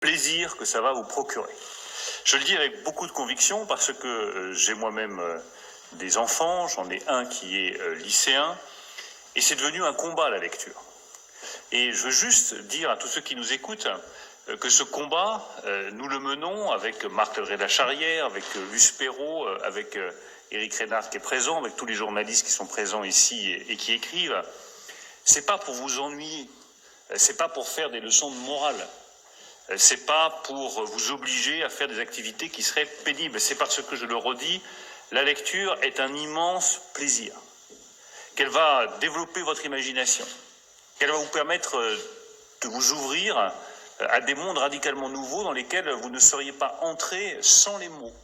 plaisir que ça va vous procurer. Je le dis avec beaucoup de conviction parce que j'ai moi-même des enfants, j'en ai un qui est lycéen, et c'est devenu un combat la lecture. Et je veux juste dire à tous ceux qui nous écoutent que ce combat, nous le menons avec Marc Lacharière, avec Luce Perrault, avec Éric Reynard qui est présent, avec tous les journalistes qui sont présents ici et qui écrivent. C'est pas pour vous ennuyer, c'est pas pour faire des leçons de morale. C'est pas pour vous obliger à faire des activités qui seraient pénibles. C'est parce que, je le redis, la lecture est un immense plaisir. Qu'elle va développer votre imagination. Qu'elle va vous permettre de vous ouvrir à des mondes radicalement nouveaux dans lesquels vous ne seriez pas entré sans les mots.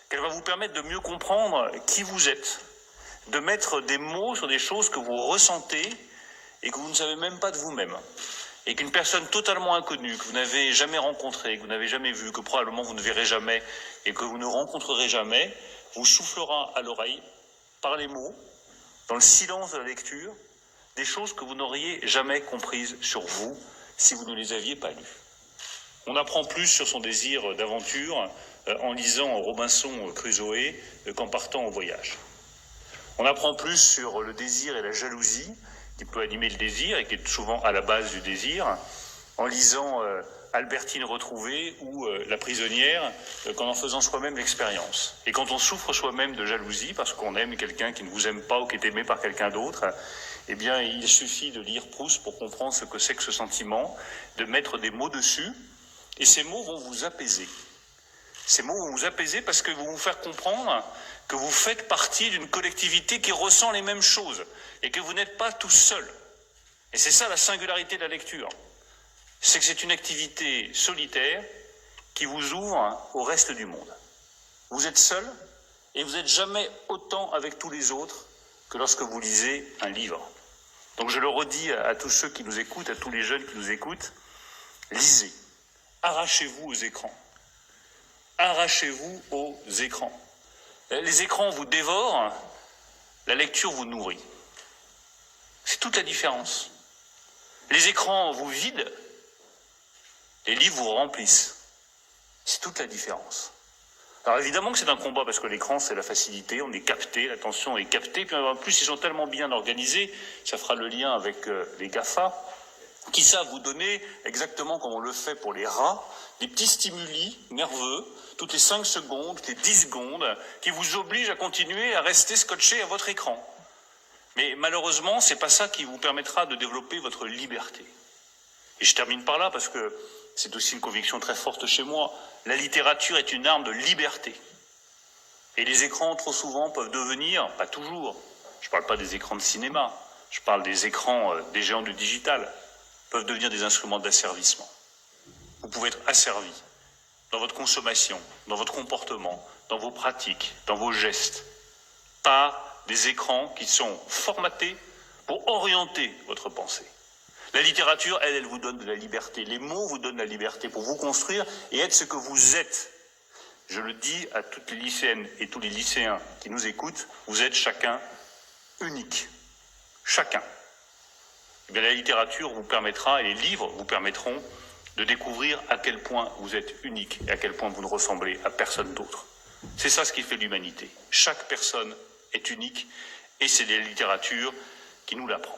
Qu'elle va vous permettre de mieux comprendre qui vous êtes. De mettre des mots sur des choses que vous ressentez et que vous ne savez même pas de vous-même. Et qu'une personne totalement inconnue, que vous n'avez jamais rencontrée, que vous n'avez jamais vue, que probablement vous ne verrez jamais et que vous ne rencontrerez jamais, vous soufflera à l'oreille, par les mots, dans le silence de la lecture, des choses que vous n'auriez jamais comprises sur vous si vous ne les aviez pas lues. On apprend plus sur son désir d'aventure en lisant Robinson Crusoe qu'en partant au voyage. On apprend plus sur le désir et la jalousie qui peut animer le désir et qui est souvent à la base du désir, en lisant Albertine retrouvée ou La prisonnière, qu'en faisant soi-même l'expérience. Et quand on souffre soi-même de jalousie, parce qu'on aime quelqu'un qui ne vous aime pas ou qui est aimé par quelqu'un d'autre, eh bien, il suffit de lire Proust pour comprendre ce que c'est que ce sentiment, de mettre des mots dessus, et ces mots vont vous apaiser. Ces mots vont vous apaiser parce que vont vous faire comprendre que vous faites partie d'une collectivité qui ressent les mêmes choses et que vous n'êtes pas tout seul. Et c'est ça la singularité de la lecture. C'est que c'est une activité solitaire qui vous ouvre au reste du monde. Vous êtes seul et vous n'êtes jamais autant avec tous les autres que lorsque vous lisez un livre. Donc je le redis à tous ceux qui nous écoutent, à tous les jeunes qui nous écoutent, lisez, arrachez-vous aux écrans. Arrachez-vous aux écrans. Les écrans vous dévorent, la lecture vous nourrit. C'est toute la différence. Les écrans vous vident, les livres vous remplissent. C'est toute la différence. Alors évidemment que c'est un combat parce que l'écran c'est la facilité, on est capté, l'attention est captée, puis en plus ils sont tellement bien organisés, ça fera le lien avec les GAFA, qui savent vous donner, exactement comme on le fait pour les rats, des petits stimuli nerveux, toutes les 5 secondes, toutes les 10 secondes, qui vous obligent à continuer à rester scotché à votre écran. Mais malheureusement, c'est pas ça qui vous permettra de développer votre liberté. Et je termine par là parce que c'est aussi une conviction très forte chez moi. La littérature est une arme de liberté. Et les écrans, trop souvent, peuvent devenir, pas toujours, je ne parle pas des écrans de cinéma, je parle des écrans des géants du digital, peuvent devenir des instruments d'asservissement. Vous pouvez être asservi dans votre consommation, dans votre comportement, dans vos pratiques, dans vos gestes, par des écrans qui sont formatés pour orienter votre pensée. La littérature, elle vous donne de la liberté. Les mots vous donnent de la liberté pour vous construire et être ce que vous êtes. Je le dis à toutes les lycéennes et tous les lycéens qui nous écoutent, vous êtes chacun unique. Chacun. Eh bien, la littérature vous permettra, et les livres vous permettront de découvrir à quel point vous êtes unique et à quel point vous ne ressemblez à personne d'autre. C'est ça ce qui fait l'humanité. Chaque personne est unique et c'est la littérature qui nous l'apprend.